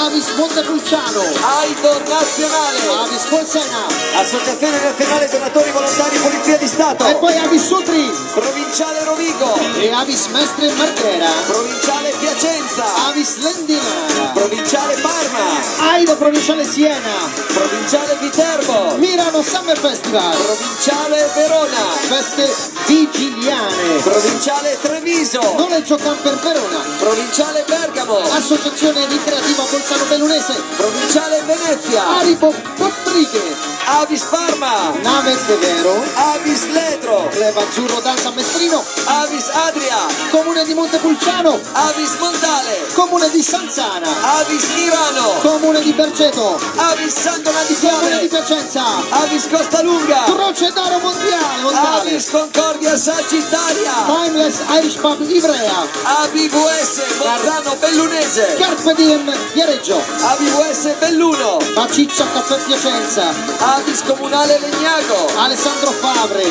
Avis Montepulciano, Aido Nazionale, Avis Bolsena, Associazione Nazionale Donatori Volontari Polizia di Stato, e poi Avis Sutri, Provinciale Rovigo, e Avis Mestre Marghera, Provinciale Piacenza, Avis Lendinara, Provinciale Parma, Aido Provinciale Siena, Provinciale Viterbo, Milano Summer Festival, Provinciale Verona, Feste Vigiliane, Provinciale Treviso, Noleggio Camper Verona, Provinciale Bergamo, Associazione Ricreativa Bolzano Bellunese, Provinciale Venezia, Aribo Bottrighe, Avis Parma, Nave Vero, Avis Ledro, Club Azzurro Danza Mestrino, Avis Adria, Comune di Montepulciano, Avis Montale, Comune di Sanzana, Avis Mirano, Comune di Berceto, Avis San Donà di Comune di Fiore, Piacenza, Avis Costa Lunga, Croce d'Oro Mondiale, Avis Concordia Sagittaria, Timeless Irish Pub Ivrea, ABVS Bolzano Bellunese, Carpe Diem Viareggio, ABVS Belluno, Baciccia Caffè Piacenza, Avis Comunale Legnago, Alessandro Favre,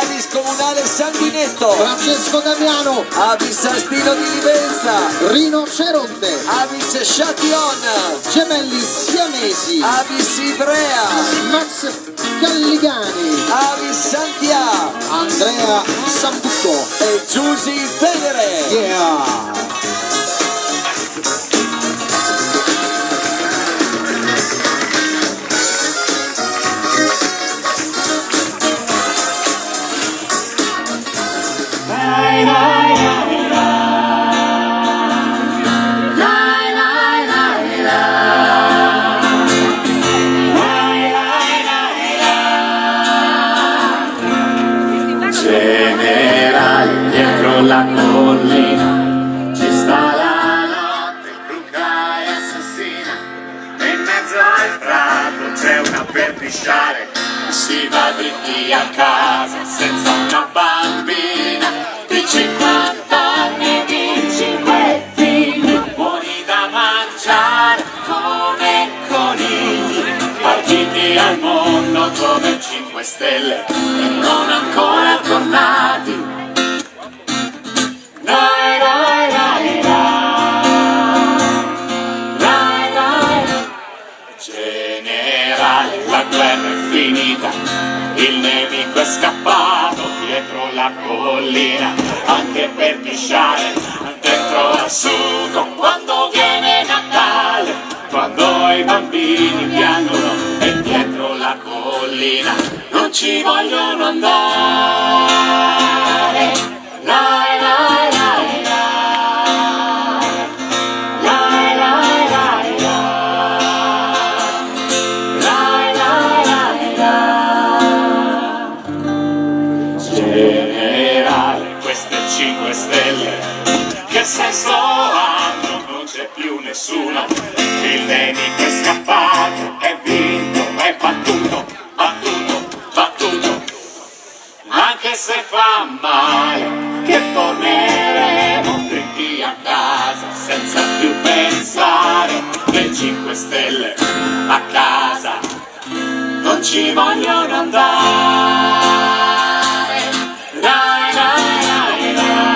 Avis Comunale Sanguinetto, Francesco Damiano, Avis Astino di Livenza, Rino Ceronte, Avis Châtillon, Gemelli Siamesi, Avis Ivrea, Max Galligani, Avis Santia Andrea Sambucco. e Giusy Venere. Yeah! Generale, dietro la collina ci sta la notte brutta e assassina, e in mezzo al prato c'è una per pisciare, si va dritti a casa senza una bambina di 50 anni e di 5 figli, buoni da mangiare come conigli, partiti al mondo come 5 stelle e non ancora tornati. Rai, rai, rai, rai, rai. Generale, la guerra è finita, il nemico è scappato dietro la collina, anche per pisciare dentro al sugo quando viene Natale, quando i bambini piangono e dietro la collina non ci vogliono andare. Lai, lai, lai, lai, lai, lai, lai, lai, lai, lai. Generale, queste 5 stelle, che senso hanno? Non c'è più nessuno, il nemico è scappato, è vinto, è battuto, battuto, battuto. Anche se fa male, che torneremo dritti a casa senza più pensare, le 5 stelle a casa non ci vogliono andare. Rai, rai, rai, rai, rai.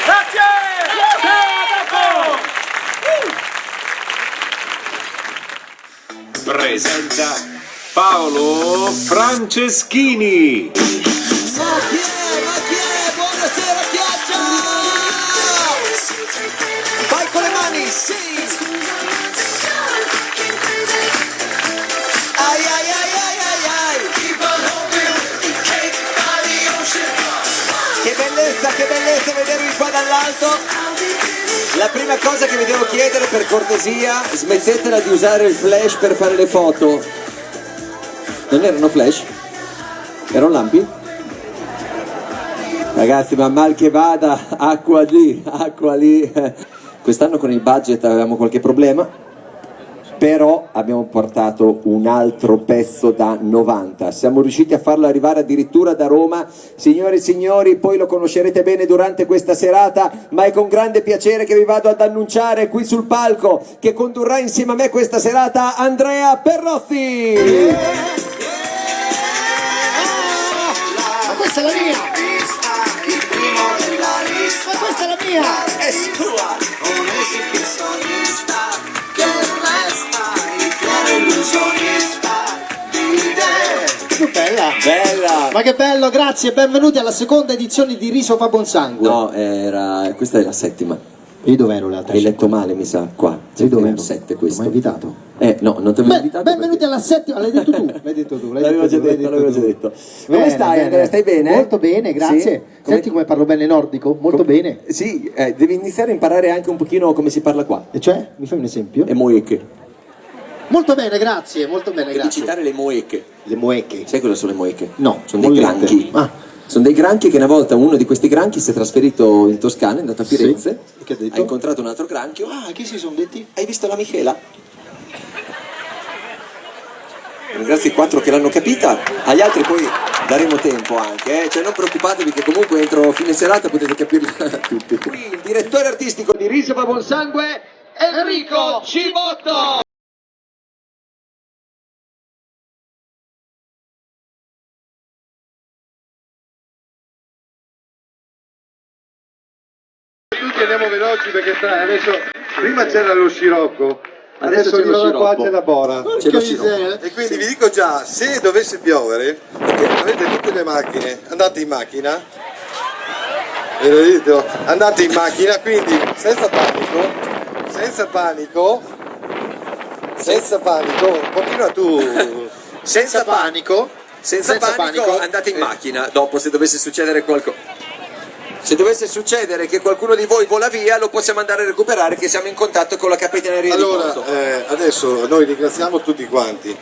Grazie! Presenta Paolo Franceschini. Ma chi è? Buonasera Chiaccia! Vai con le mani, sì! Ai ai ai ai ai ai! Che bellezza vedervi qua dall'alto! La prima cosa che vi devo chiedere, per cortesia, smettetela di usare il flash per fare le foto. Non erano flash? Erano lampi? Ragazzi, ma mal che vada, acqua lì. Quest'anno con il budget avevamo qualche problema, però abbiamo portato un altro pezzo da 90. Siamo riusciti a farlo arrivare addirittura da Roma. Signore e signori, poi lo conoscerete bene durante questa serata, ma è con grande piacere che vi vado ad annunciare qui sul palco che condurrà insieme a me questa serata Andrea Perrozzi. Ma questa è la mia! Il primo della lista. mia! è sua, un esibizionista che resta il fiero illusionista di idee. Che bella! Bella! Ma che bello, grazie, benvenuti alla seconda edizione di Riso fa buon sangue. No, questa è la settima. E dov'ero le altre? Hai letto male, mi sa, qua. Sei dov'ero? È un 7 questo. Mi hai invitato? No, non ti avevo invitato. Benvenuti alla settima, l'hai detto tu. L'hai detto tu, L'avevo già detto, l'avevo già detto. Come Bene, stai, bene. Andrea? Stai bene? Molto bene, grazie. Sì? Senti come parlo bene nordico? Molto bene. Sì, devi iniziare a imparare anche un pochino come si parla qua. E cioè? Mi fai un esempio? Le moeche. Molto bene, grazie, molto bene, Devi grazie. citare le moeche. Le moeche. Sai cosa sono le moeche? No, Sono dei mollette. granchi. Ah. Sono dei granchi che una volta uno di questi granchi si è trasferito in Toscana, è andato a Firenze, E che ha detto? ha incontrato un altro granchio. Ah, chi si sono detti? Hai visto la Michela? Ringrazio i 4 che l'hanno capita, agli altri poi daremo tempo anche, cioè non preoccupatevi che comunque entro fine serata potete capirla tutti. Qui il direttore artistico di Riso fa buon sangue, Enrico Cibotto! Tutti andiamo veloci perché adesso prima c'era lo scirocco, Adesso adesso c'è lo di là qua scirocco. c'è la bora. C'è lo scirocco. E quindi vi dico già, se dovesse piovere, perché avete tutte le macchine, andate in macchina, ve lo dico, andate in macchina, quindi senza panico, continua tu. Senza panico, senza panico, andate in macchina dopo se dovesse succedere qualcosa. Se dovesse succedere che qualcuno di voi vola via, lo possiamo andare a recuperare, che siamo in contatto con la capitaneria di Allora, porto. adesso noi ringraziamo tutti quanti.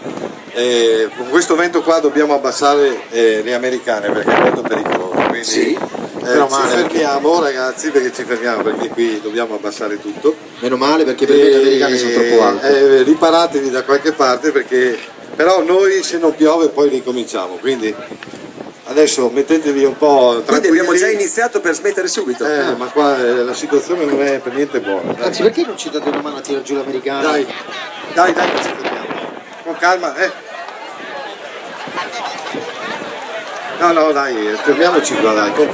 Con questo vento qua dobbiamo abbassare le americane perché è molto pericoloso. Quindi Sì, ci fermiamo ragazzi, perché ci fermiamo perché qui dobbiamo abbassare tutto. Meno male perché per me le americane sono troppo alte. Riparatevi da qualche parte perché però noi se non piove poi ricominciamo. Quindi adesso mettetevi un po' quindi tranquilli. abbiamo già iniziato per smettere subito. Ma qua la situazione non è per niente buona. Dai. Anzi, perché non ci date una mano a tirare giù l'americana? Dai, che ci fermiamo. Con calma, No, dai, fermiamoci qua, dai, con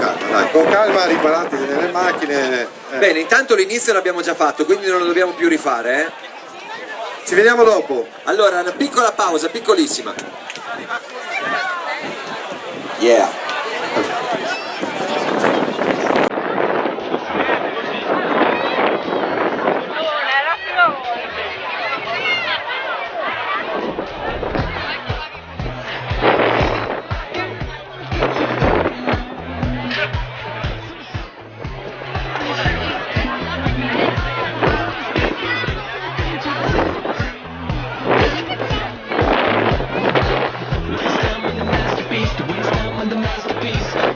calma, riparatevi nelle macchine. Bene, intanto l'inizio l'abbiamo già fatto, quindi non lo dobbiamo più rifare. Ci vediamo dopo. Allora, una piccola pausa, piccolissima. Yeah. Masterpiece, the masterpiece.